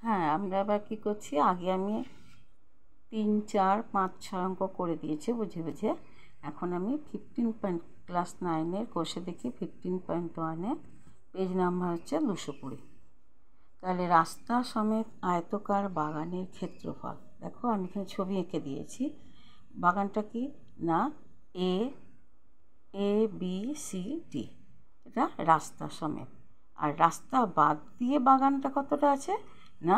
হ্যাঁ, আমরা আবার কী করছি, আগে আমি 3, 4, 5, 6 অঙ্ক করে দিয়েছি বুঝে বুঝে। এখন আমি 15 ক্লাস 9-এর কোষে দেখি 15.1-এ পেজ নাম্বার হচ্ছে 220। তাহলে রাস্তা সমেত আয়তকার বাগানের ক্ষেত্রফল। দেখো আমি এখানে ছবি এঁকে দিয়েছি। বাগানটা কি না এ বি সি ডি, এটা রাস্তা সমেত। আর রাস্তা বাদ দিয়ে বাগানটা কতটা আছে না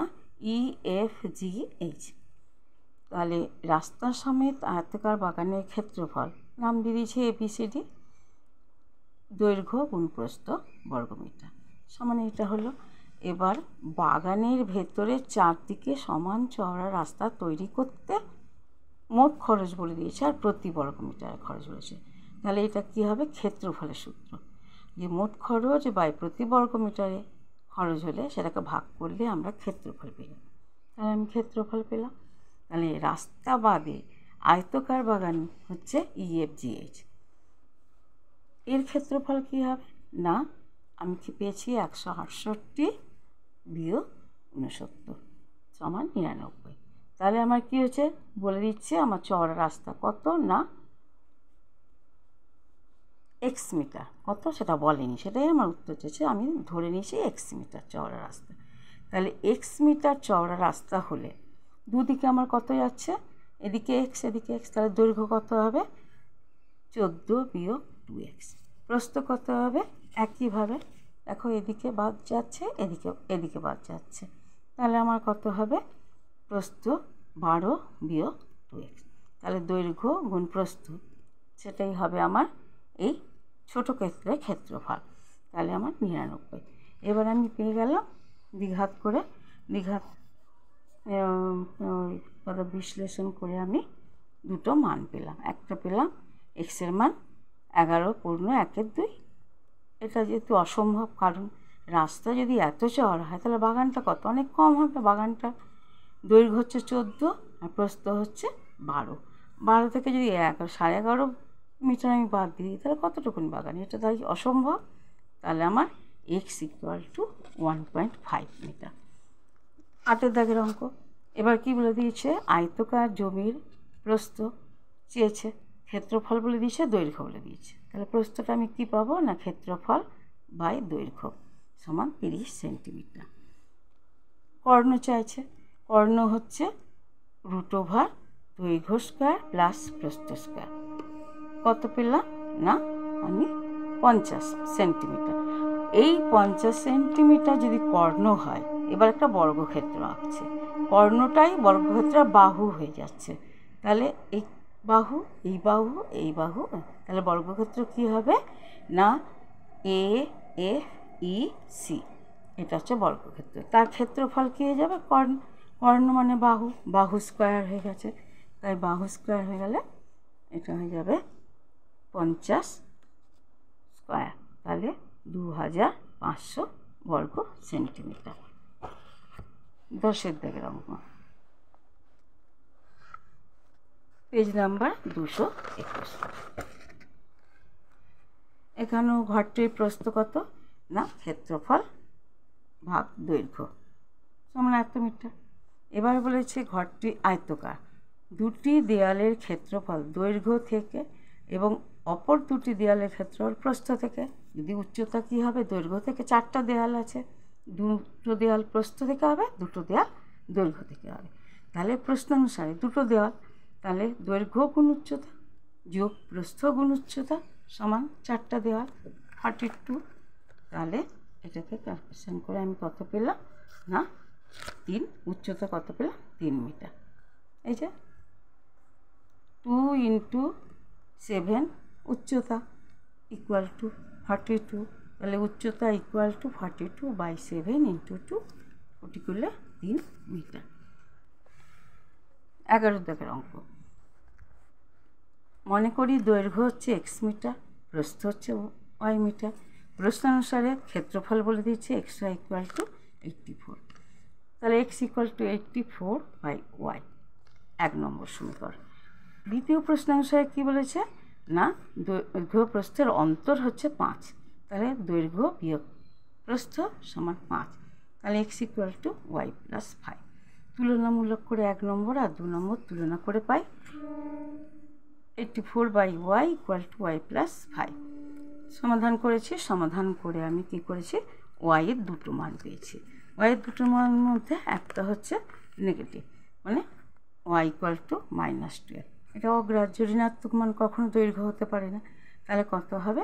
EFG H। তাহলে রাস্তা সমেত আয়তাকার বাগানের ক্ষেত্রফল নাম দিয়ে দিয়েছে ABCD, দৈর্ঘ্য গুণ প্রস্থ বর্গমিটার সমান এটা হলো। এবার বাগানের ভেতরে চারদিকে সমান চওড়া রাস্তা তৈরি করতে মোট খরচ বলে দিয়েছে আর প্রতি বর্গমিটারে খরচ বলেছে। তাহলে এটা কী হবে, ক্ষেত্রফলের সূত্র, যে মোট খরচ বাই প্রতি বর্গমিটারে খরচ হলে সেটাকে ভাগ করলে আমরা ক্ষেত্রফল পেলাম। তাহলে আমি ক্ষেত্রফল পেলাম। তাহলে রাস্তা বাদে আয়তকার বাগান হচ্ছে EFGH। এর ক্ষেত্রফল কী হবে না, আমি কি পেয়েছি 168 বিয়োগ 69 সমান 99। তাহলে আমার কি হচ্ছে বলে দিচ্ছে, আমার চওড়া রাস্তা কত না X মিটার, কত সেটা বলেনি, সেটাই আমার উত্তর চেয়েছে, আমি ধরে নিয়েছি X মিটার চওড়া রাস্তা। তাহলে X মিটার চওড়া রাস্তা হলে দুদিকে আমার কত যাচ্ছে, এদিকে X এদিকে X, তাহলে দৈর্ঘ্য কত হবে 14 বিয়োগ 2X। প্রস্থ কত হবে একইভাবে, দেখো এদিকে বাদ যাচ্ছে এদিকে বাদ যাচ্ছে, তাহলে আমার কত হবে প্রস্থ 12 বিয়োগ 2X। তাহলে দৈর্ঘ্য গুণ প্রস্থ সেটাই হবে আমার এই ছোটো ক্ষেত্রের ক্ষেত্রফল। তাহলে আমার 99। এবার আমি পেয়ে গেলাম দ্বিঘাত করে, দ্বিঘাত বিশ্লেষণ করে আমি দুটো মান পেলাম। একটা পেলাম X-এর মান 11.1/2। এটা যেহেতু অসম্ভব, কারণ রাস্তা যদি এত চওড়া হয় তাহলে বাগানটা কত অনেক কম হবে। বাগানটা দৈর্ঘ্য হচ্ছে 14 আর প্রস্থ হচ্ছে 12 থেকে যদি 11.5 মিটার আমি বাদ দিই তাহলে কতটুকুন বাগান, এটা তাই অসম্ভব। তাহলে আমার X = 1.5 মিটার। 8 দাগের অঙ্ক। এবার কি বলে দিয়েছে, আয়তকার জমির প্রস্থ চেয়েছে, ক্ষেত্রফল বলে দিয়েছে, দৈর্ঘ্য বলে দিয়েছে। তাহলে প্রস্থটা আমি কি পাবো না ক্ষেত্রফল বাই দৈর্ঘ্য সমান 30 সেন্টিমিটার। কর্ণ চাইছে, কর্ণ হচ্ছে √ দৈর্ঘ্য স্কয়ার প্লাস প্রস্থ স্কয়ার। কত পেলাম না আমি 50 সেন্টিমিটার। এই 50 সেন্টিমিটার যদি কর্ণ হয়, এবার একটা বর্গক্ষেত্র আঁকছে, কর্ণটাই বর্গক্ষেত্রের বাহু হয়ে যাচ্ছে। তাহলে এই বাহু এই বাহু এই বাহু, তাহলে বর্গক্ষেত্র কি হবে না AFEC, এটা হচ্ছে বর্গক্ষেত্র। তার ক্ষেত্রফল কী হয়ে যাবে, কর্ণ মানে বাহু, বাহু স্কয়ার হয়ে গেছে, তাই বাহু স্কয়ার হয়ে গেলে এটা হয়ে যাবে 50 স্কয়ার, তাহলে 2500 বর্গ সেন্টিমিটার। 10 দাগের অঙ্ক, পেজ নাম্বার 221। এখানেও ঘরটির প্রস্থ কত না ক্ষেত্রফল ভাগ দৈর্ঘ্য সমান 1 মিটার। এবার বলেছে ঘরটি আয়তকার, দুটি দেয়ালের ক্ষেত্রফল দৈর্ঘ্য থেকে এবং অপর দুটি দেয়ালের ক্ষেত্রফল প্রস্থ থেকে। যদি উচ্চতা কী হবে, দৈর্ঘ্য থেকে 4টা দেয়াল আছে, দুটো দেয়াল প্রস্থ থেকে হবে, দুটো দেয়াল দৈর্ঘ্য থেকে হবে। তাহলে প্রশ্ন অনুসারে দুটো দেওয়াল, তাহলে দৈর্ঘ্য গুণ উচ্চতা যোগ প্রস্থ গুণ উচ্চতা সমান 4টা দেওয়াল 42। তাহলে এটাকে ক্যালকুলেশন করে আমি কত পেলাম না 3, উচ্চতা কত পেলাম 3 মিটার। এই যে 2 × 7 উচ্চতা = 42, তাহলে উচ্চতা = 42/7 × 2, 40 করলে 3 মিটার। 11 দাগের অঙ্ক। মনে করি দৈর্ঘ্য হচ্ছে X মিটার, প্রস্থ হচ্ছে Y মিটার। প্রশ্ন অনুসারে ক্ষেত্রফল বলে দিচ্ছে XY = 84। তাহলে X = 84/Y, 1 নম্বর সমীকরণ। দ্বিতীয় প্রশ্ন অনুসারে কী বলেছে না দৈর্ঘ্য প্রস্থের অন্তর হচ্ছে 5, তাহলে দৈর্ঘ্য বিয়োগ প্রস্থ সমান 5। তাহলে x equal to y plus 5। তুলনামূলক করে 1 নম্বর আর 2 নম্বর তুলনা করে পাই 84/y equal to y plus 5। সমাধান করেছি, সমাধান করে আমি কি করেছি, ওয়াইয়ের দুটো মান পেয়েছি। ওয়াইয়ের দুটো মানের মধ্যে একটা হচ্ছে নেগেটিভ, মানে ওয়াই ইকুয়াল টু -12। এটা অগ্রাহ্য, ঋণাত্মক মান কখনো দৈর্ঘ্য হতে পারে না। তাহলে কত হবে,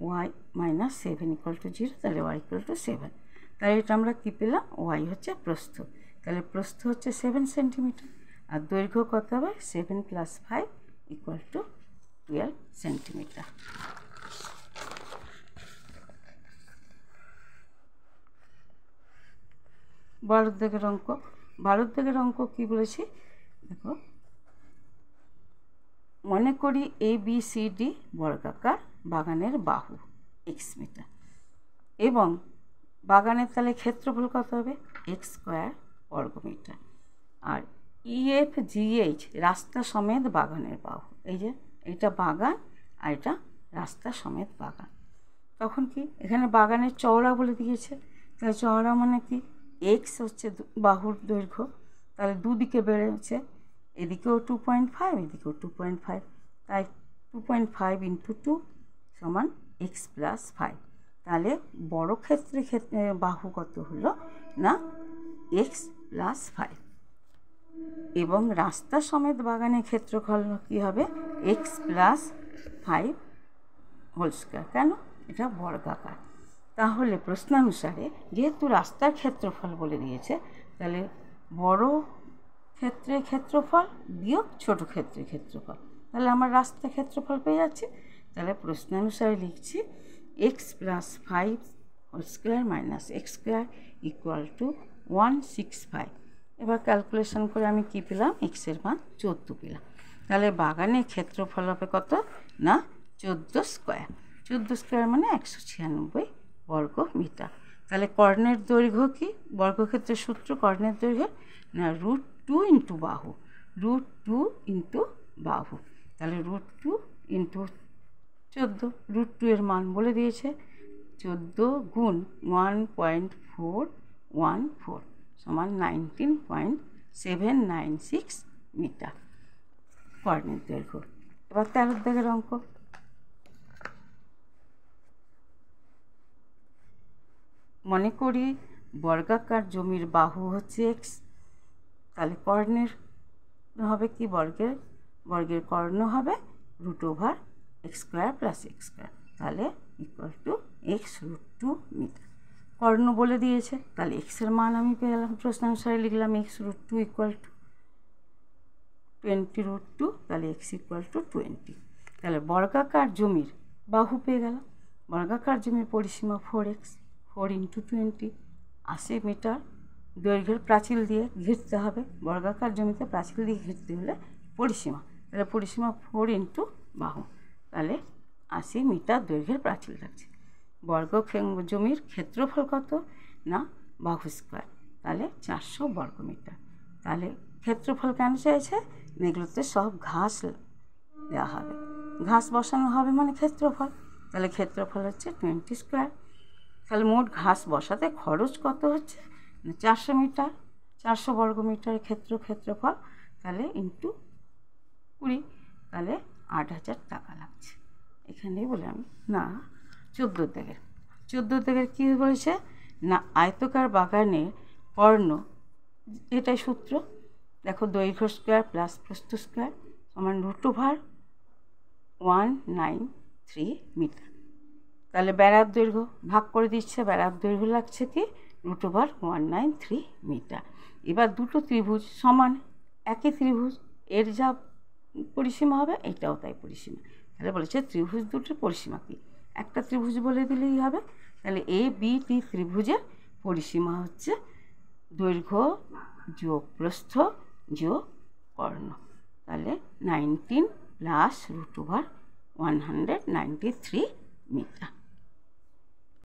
ওয়াই -7 ইকুয়াল টু 0, তাহলে ওয়াই ইকুয়াল টু 7। তাহলে এটা আমরা কী পেলাম, ওয়াই হচ্ছে প্রস্থ, তাহলে প্রস্থ হচ্ছে 7 সেন্টিমিটার, আর দৈর্ঘ্য কত হবে, 7 + 5 ইকুয়াল টু 12 সেন্টিমিটার। ভারতদাগের অঙ্ক, ভারতদাগের অঙ্ক কী বলেছি দেখো, মনে করি ABCD বর্গাকার বাগানের বাহু x মিটার এবং বাগানের তাহলে ক্ষেত্রফল কত হবে, x² বর্গমিটার, আর EFGH রাস্তা সমেত বাগানের বাহু। এই যে এইটা বাগান আর এটা রাস্তা সমেত বাগান। তখন কি এখানে বাগানের চওড়া বলে দিয়েছে, তাহলে চওড়া মানে কি, এক্স হচ্ছে বাহুর দৈর্ঘ্য, তাহলে দুদিকে বেড়েছে, এদিকেও 2.5 এদিকেও 2.5, তাই 2.5 × 2 = x + 5। তাহলে বড় ক্ষেত্রে বাহু কত হলো না, x + 5, এবং রাস্তা সমেত বাগানের ক্ষেত্রফল কী হবে, x + 5 হোল স্কয়ার। কেন, এটা বর্গাকার। তাহলে প্রশ্নানুসারে যেহেতু রাস্তার ক্ষেত্রফল বলে দিয়েছে, তাহলে বড় ক্ষেত্রের ক্ষেত্রফল বিয়োগ ছোট ক্ষেত্রের ক্ষেত্রফল, তাহলে আমার রাস্তার ক্ষেত্রফল পেয়ে যাচ্ছে। তাহলে প্রশ্নানুসারে লিখছি x + 5 whole square - x² equal to 165। এবার ক্যালকুলেশন করে আমি কী পেলাম, এক্সের মান 14 পেলাম। তাহলে বাগানের ক্ষেত্রফল হবে কত না, 14 স্কয়ার। 14 স্কয়ার মানে 196 বর্গ মিটার। তাহলে কর্ণের দৈর্ঘ্য কি, বর্গক্ষেত্রের সূত্র কর্ণের দৈর্ঘ্য না, √2 × বাহু, √2 × বাহু। তাহলে √2 × 14, √2 এর মান বলে দিয়েছে, 14 গুণ 1.414 সমান 19.796 মিটার কর্ণের দৈর্ঘ্য। এবার 13 দাগের অঙ্ক, মনে করি বর্গাকার জমির বাহু হচ্ছে x, তাহলে কর্ণের হবে কি, বর্গের কর্ণ হবে √x² + x², তাহলে ইকুয়াল টু x √2 মিটার। কর্ণ বলে দিয়েছে, তাহলে এক্সের মান আমি পেলাম, প্রশ্নানুসারে লিখলাম x √2 ইকুয়াল টু 20√2, তাহলে x ইকুয়াল টু 20। তাহলে বর্গাকার জমির বাহু পেয়ে গেলাম। বর্গাকার জমির পরিসীমা 4x, 4 × 20 80 মিটার। দৈর্ঘ্যের প্রাচীর দিয়ে ঘিরতে হবে, বর্গাকার জমিতে প্রাচীর দিয়ে ঘিরতে হলে পরিসীমা, তাহলে পরিসীমা 4 × বাহু, তাহলে 80 মিটার দৈর্ঘ্যের প্রাচীর লাগছে। জমির ক্ষেত্রফল কত না, বাহু স্কয়ার, তাহলে 400 বর্গমিটার। তাহলে ক্ষেত্রফল কেন চাইছে, এগুলোতে সব ঘাস দেওয়া হবে, ঘাস বসানো হবে মানে ক্ষেত্রফল, তাহলে ক্ষেত্রফল হচ্ছে 20 স্কয়ার। তাহলে মোট ঘাস বসাতে খরচ কত হচ্ছে, 400 মিটার, 400 বর্গমিটার ক্ষেত্রফল, তাহলে × 20, তাহলে 8000 টাকা লাগছে। এখানেই বলে আমি না 14 দাগের কী বলেছে না, আয়তকার বাগানের কর্ণ, এটাই সূত্র দেখো, দৈর্ঘ্য স্কয়ার প্লাস প্রস্থ স্কয়ার সমান √193 মিটার। তাহলে বেড়ার দৈর্ঘ্য ভাগ করে দিচ্ছে, বেড়ার দৈর্ঘ্য লাগছে কি √193 মিটার। এবার দুটো ত্রিভুজ সমান, একই ত্রিভুজ, এর যা পরিসীমা হবে এটাও তাই পরিসীমা। তাহলে বলেছে ত্রিভুজ দুটোর পরিসীমা কি, একটা ত্রিভুজ বলে দিলেই হবে। তাহলে ABD ত্রিভুজের পরিসীমা হচ্ছে দৈর্ঘ্য যোগ প্রস্থ যোগ কর্ণ, তাহলে 19 + √193 মিটার।